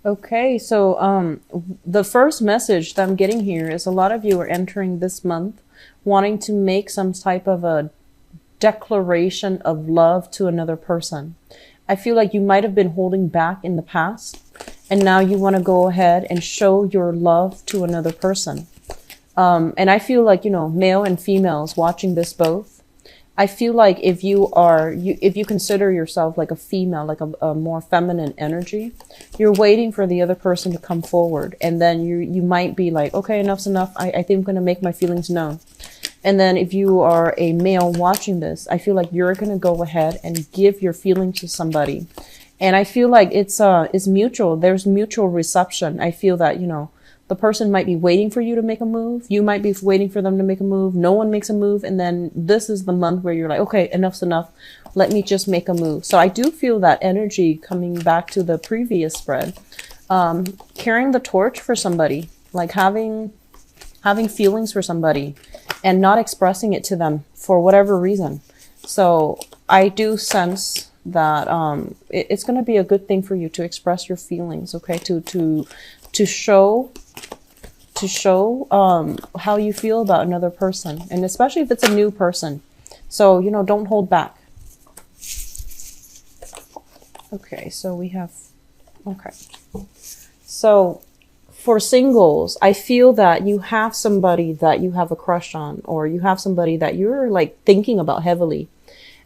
Okay, so the first message that I'm getting here is a lot of you are entering this month wanting to make some type of a declaration of love to another person. I feel like you might have been holding back in the past, and now you want to go ahead and show your love to another person. And I feel like, male and females watching this both, I feel like if if you consider yourself like a female, like a more feminine energy, you're waiting for the other person to come forward. And then you might be like, okay, enough's enough. I think I'm going to make my feelings known. And then if you are a male watching this, I feel like you're going to go ahead and give your feelings to somebody. And I feel like it's mutual. There's mutual reception. I feel that, the person might be waiting for you to make a move. You might be waiting for them to make a move. No one makes a move. And then this is the month where you're like, okay, enough's enough. Let me just make a move. So I do feel that energy coming back to the previous spread. Carrying the torch for somebody, like having feelings for somebody and not expressing it to them for whatever reason. So I do sense that it's going to be a good thing for you to express your feelings, okay? To show how you feel about another person, and especially if it's a new person. So, don't hold back. Okay, so we have, okay. So for singles, I feel that you have somebody that you have a crush on, or you have somebody that you're like thinking about heavily.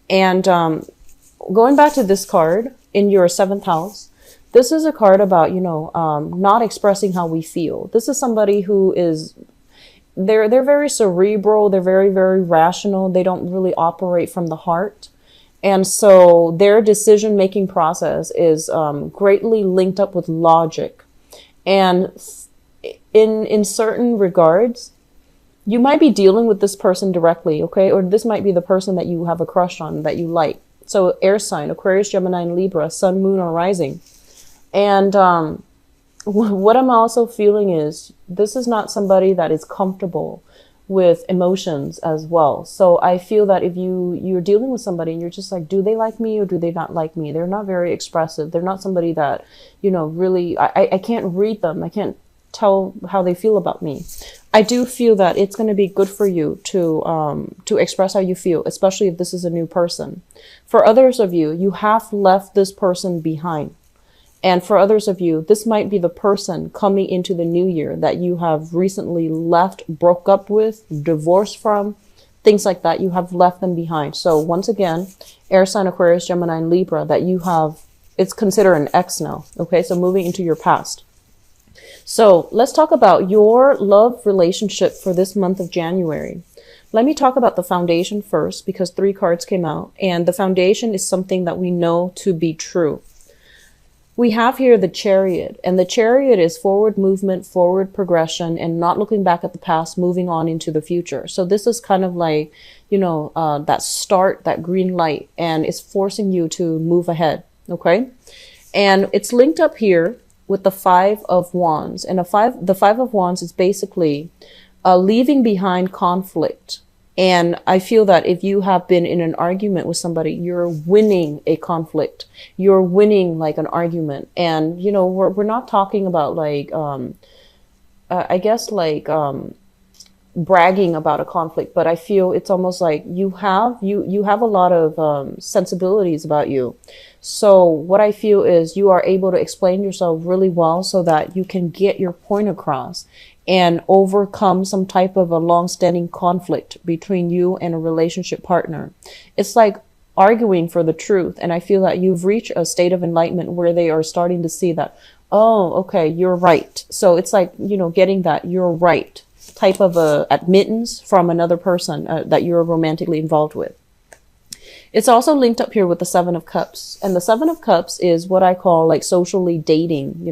And going back to this card in your seventh house, this is a card about, not expressing how we feel. This is somebody who is, they're very cerebral. They're very, very rational. They don't really operate from the heart. And so their decision-making process is greatly linked up with logic. And in certain regards, you might be dealing with this person directly, okay? Or this might be the person that you have a crush on, that you like. So air sign, Aquarius, Gemini, and Libra, sun, moon, or rising. And what I'm also feeling is this is not somebody that is comfortable with emotions as well. So I feel that if you're dealing with somebody and you're just like, do they like me or do they not like me? They're not very expressive. They're not somebody that, really, I can't read them. I can't tell how they feel about me. I do feel that it's going to be good for you to express how you feel, especially if this is a new person. For others of you, you have left this person behind. And for others of you, this might be the person coming into the new year that you have recently left, broke up with, divorced from, things like that. You have left them behind. So once again, air sign, Aquarius, Gemini, and Libra, that you have, it's considered an ex now. Okay, so moving into your past. So let's talk about your love relationship for this month of January. Let me talk about the foundation first, because 3 cards came out, and the foundation is something that we know to be true. We have here the Chariot, and the Chariot is forward movement, forward progression, and not looking back at the past, moving on into the future. So this is kind of like, that start, that green light, and it's forcing you to move ahead, okay? And it's linked up here with the 5 of Wands. And the 5 of Wands is basically leaving behind conflict. And I feel that if you have been in an argument with somebody, you're winning a conflict. You're winning like an argument. And, we're not talking about like, I guess like, bragging about a conflict, but I feel it's almost like you have a lot of sensibilities about you. So what I feel is you are able to explain yourself really well so that you can get your point across and overcome some type of a long-standing conflict between you and a relationship partner. It's like arguing for the truth. And I feel that you've reached a state of enlightenment where they are starting to see that, oh, okay, you're right. So it's like, getting that you're right type of a admittance from another person that you're romantically involved with. It's also linked up here with the 7 of Cups. And the 7 of Cups is what I call like socially dating,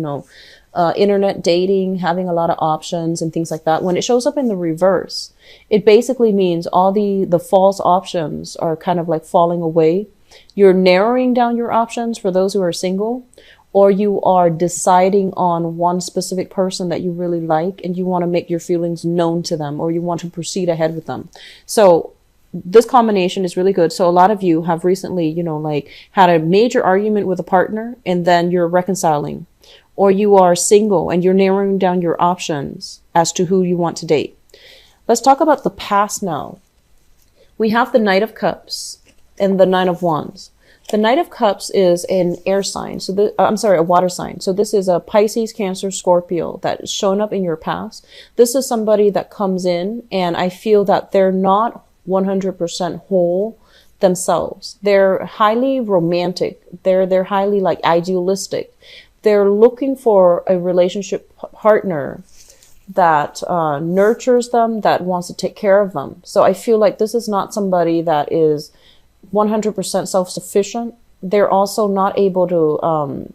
internet dating, having a lot of options and things like that. When it shows up in the reverse, it basically means all the false options are kind of like falling away. You're narrowing down your options for those who are single, or you are deciding on one specific person that you really like and you want to make your feelings known to them, or you want to proceed ahead with them. So this combination is really good. So a lot of you have recently, like had a major argument with a partner and then you're reconciling. or you are single and you're narrowing down your options as to who you want to date. Let's talk about the past now. We have the Knight of Cups and the Nine of Wands. The Knight of Cups is an air sign. So a water sign. So this is a Pisces, Cancer, Scorpio that is shown up in your past. This is somebody that comes in, and I feel that they're not 100% whole themselves. They're highly romantic. They're highly like idealistic. They're looking for a relationship partner that nurtures them, that wants to take care of them. So I feel like this is not somebody that is 100% self-sufficient. They're also not able to,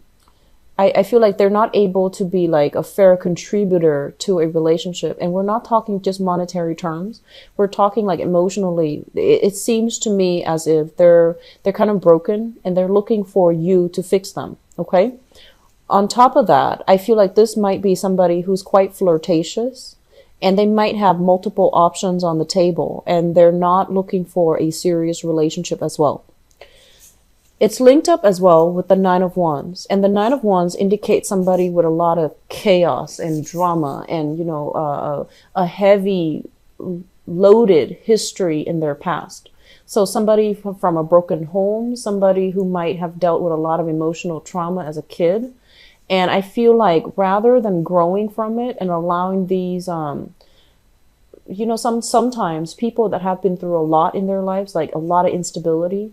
I feel like they're not able to be like a fair contributor to a relationship. And we're not talking just monetary terms. We're talking like emotionally. It seems to me as if they're kind of broken and they're looking for you to fix them. Okay. On top of that, I feel like this might be somebody who's quite flirtatious, and they might have multiple options on the table, and they're not looking for a serious relationship as well. It's linked up as well with the Nine of Wands, and the Nine of Wands indicates somebody with a lot of chaos and drama and, you know, a heavy loaded history in their past. So somebody from a broken home, somebody who might have dealt with a lot of emotional trauma as a kid. And I feel like rather than growing from it and allowing these, you know, sometimes people that have been through a lot in their lives, like a lot of instability,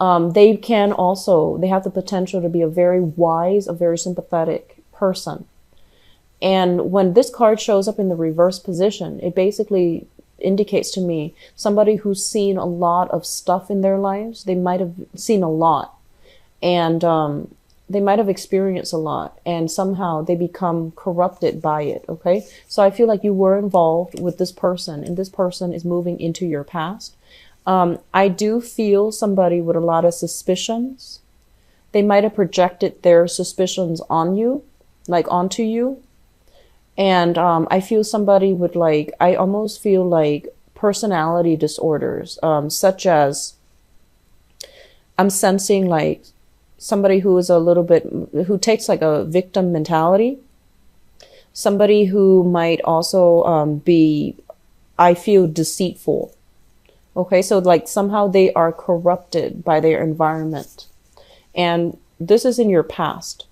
they have the potential to be a very wise, a very sympathetic person. And when this card shows up in the reverse position, it basically indicates to me somebody who's seen a lot of stuff in their lives. They might have seen a lot, and they might have experienced a lot, and somehow they become corrupted by it. Okay. So I feel like you were involved with this person, and this person is moving into your past. I do feel somebody with a lot of suspicions. They might have projected their suspicions on you, like onto you. And I feel somebody with I almost feel like personality disorders, such as I'm sensing like somebody who is who takes like a victim mentality. Somebody who might also be, I feel, deceitful. Okay, so like somehow they are corrupted by their environment. And this is in your past.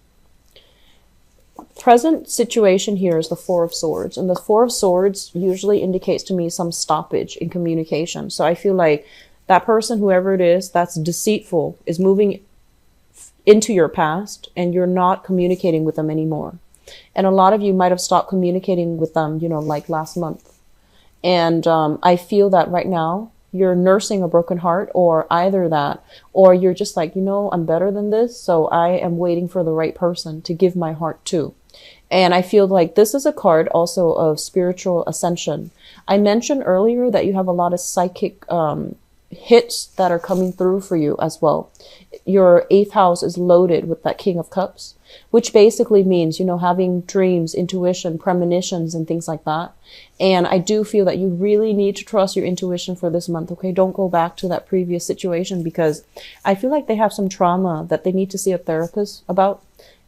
Present situation here is the Four of Swords. And the Four of Swords usually indicates to me some stoppage in communication. So I feel like that person, whoever it is, that's deceitful, is moving into your past, and you're not communicating with them anymore. And a lot of you might have stopped communicating with them, you know, like last month. And I feel that right now you're nursing a broken heart, or either that, or you're just like, you know, I'm better than this, so I am waiting for the right person to give my heart to. And I feel like this is a card also of spiritual ascension. I mentioned earlier that you have a lot of psychic hits that are coming through for you as well. Your 8th house is loaded with that King of Cups, which basically means, you know, having dreams, intuition, premonitions, and things like that. And I do feel that you really need to trust your intuition for this month. Okay, don't go back to that previous situation, because I feel like they have some trauma that they need to see a therapist about.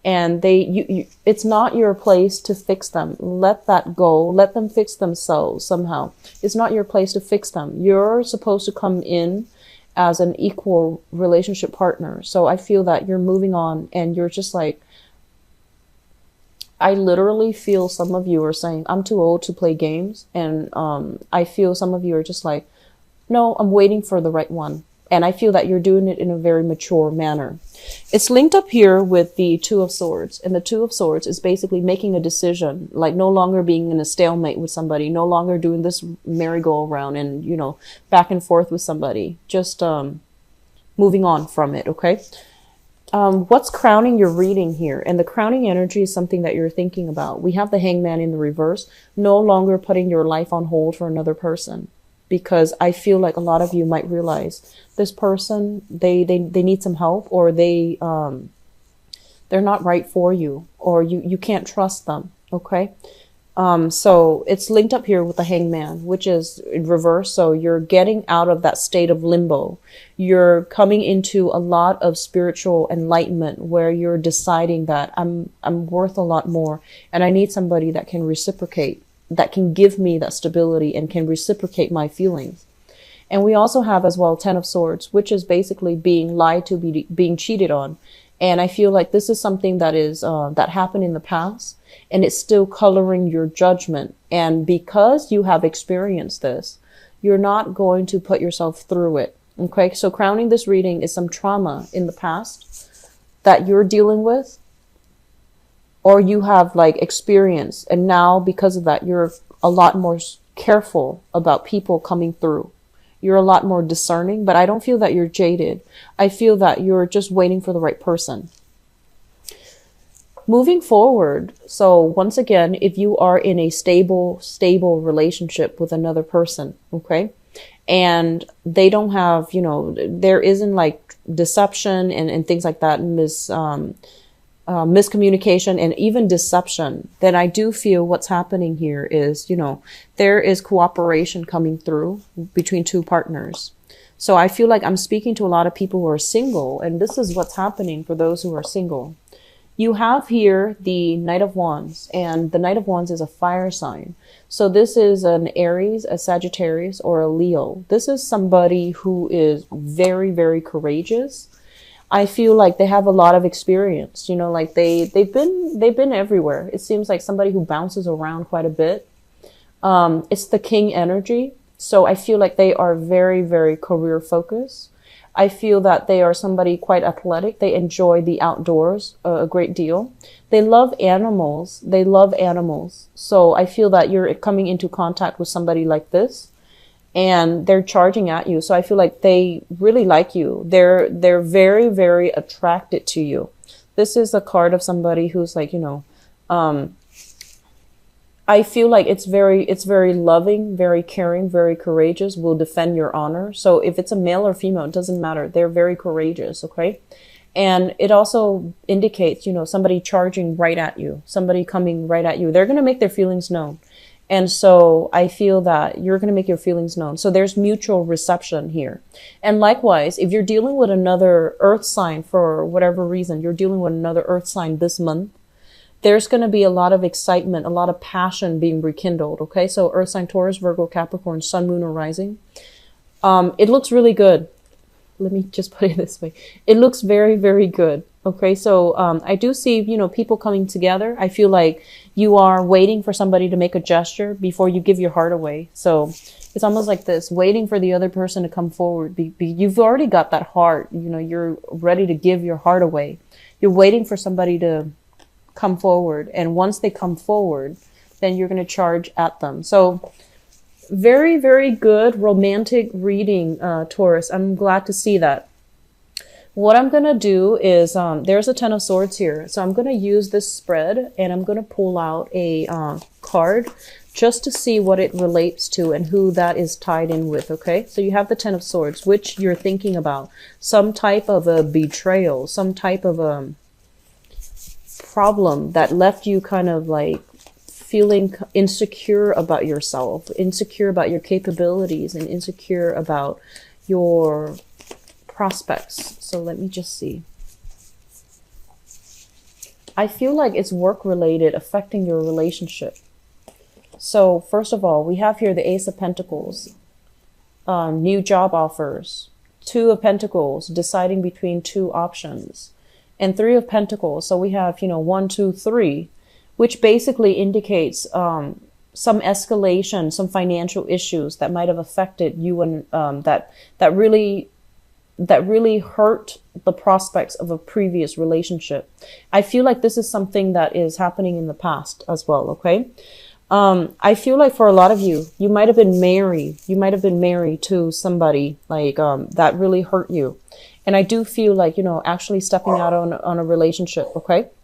And it's not your place to fix them. Let that go. Let them fix themselves somehow. It's not your place to fix them. You're supposed to come in as an equal relationship partner. So I feel that you're moving on, and you're just like, I literally feel some of you are saying, I'm too old to play games. And I feel some of you are just like, no, I'm waiting for the right one. And I feel that you're doing it in a very mature manner. It's linked up here with the Two of Swords. And the Two of Swords is basically making a decision, like no longer being in a stalemate with somebody, no longer doing this merry-go-round and, you know, back and forth with somebody. Just moving on from it, okay? What's crowning your reading here? And the crowning energy is something that you're thinking about. We have the Hangman in the reverse, no longer putting your life on hold for another person. Because I feel like a lot of you might realize this person, they need some help, or they're not right for you, or you can't trust them. Okay. So it's linked up here with the hangman, which is in reverse. So you're getting out of that state of limbo. You're coming into a lot of spiritual enlightenment where you're deciding that I'm worth a lot more and I need somebody that can reciprocate, that can give me that stability and can reciprocate my feelings. And we also have as well Ten of Swords, which is basically being lied to, being cheated on. And I feel like this is something that is that happened in the past, and it's still coloring your judgment. And because you have experienced this, you're not going to put yourself through it. Okay, so crowning this reading is some trauma in the past that you're dealing with, or you have like experienced, and now because of that, you're a lot more careful about people coming through. You're a lot more discerning, but I don't feel that you're jaded. I feel that you're just waiting for the right person. Moving forward, so once again, if you are in a stable relationship with another person, okay, and they don't have, there isn't like deception and things like that, miscommunication and even deception, then I do feel what's happening here is, there is cooperation coming through between two partners. So I feel like I'm speaking to a lot of people who are single, and this is what's happening for those who are single. You have here the Knight of Wands, and the Knight of Wands is a fire sign. So this is an Aries, a Sagittarius, or a Leo. This is somebody who is very, very courageous. I feel like they have a lot of experience, like they've been everywhere. It seems like somebody who bounces around quite a bit. It's the King energy. So I feel like they are very, very career focused. I feel that they are somebody quite athletic. They enjoy the outdoors a great deal. They love animals. So I feel that you're coming into contact with somebody like this, and they're charging at you. So I feel like they really like you. They're very, very attracted to you. This is a card of somebody who's like, I feel like it's very loving, very caring, very courageous, will defend your honor. So if it's a male or female, it doesn't matter. They're very courageous, okay? And it also indicates, somebody charging right at you, somebody coming right at you. They're going to make their feelings known. And so I feel that you're going to make your feelings known. So there's mutual reception here. And likewise, if you're dealing with another earth sign for whatever reason, you're dealing with another earth sign this month, there's going to be a lot of excitement, a lot of passion being rekindled. Okay. So earth sign, Taurus, Virgo, Capricorn, sun, moon, or rising. It looks really good. Let me just put it this way. It looks very, very good. Okay. So, I do see, people coming together. I feel like you are waiting for somebody to make a gesture before you give your heart away. So it's almost like this, waiting for the other person to come forward. You've already got that heart, you're ready to give your heart away. You're waiting for somebody to come forward. And once they come forward, then you're going to charge at them. So very, very good romantic reading, Taurus. I'm glad to see that. What I'm going to do is, there's a Ten of Swords here. So I'm going to use this spread and I'm going to pull out a card just to see what it relates to and who that is tied in with. Okay. So you have the Ten of Swords, which you're thinking about some type of a betrayal, some type of a problem that left you kind of like feeling insecure about yourself, insecure about your capabilities, and insecure about your prospects. So let me just see. I feel like it's work related, affecting your relationship. So first of all, we have here the Ace of Pentacles, new job offers, Two of Pentacles, deciding between two options, and Three of Pentacles. So we have, 1, 2, 3, which basically indicates some escalation, some financial issues that might have affected you, and that really hurt the prospects of a previous relationship. I feel like this is something that is happening in the past as well. Okay. I feel like for a lot of you, you might have been married. You might have been married to somebody like, that really hurt you. And I do feel like, actually stepping out on a relationship. Okay.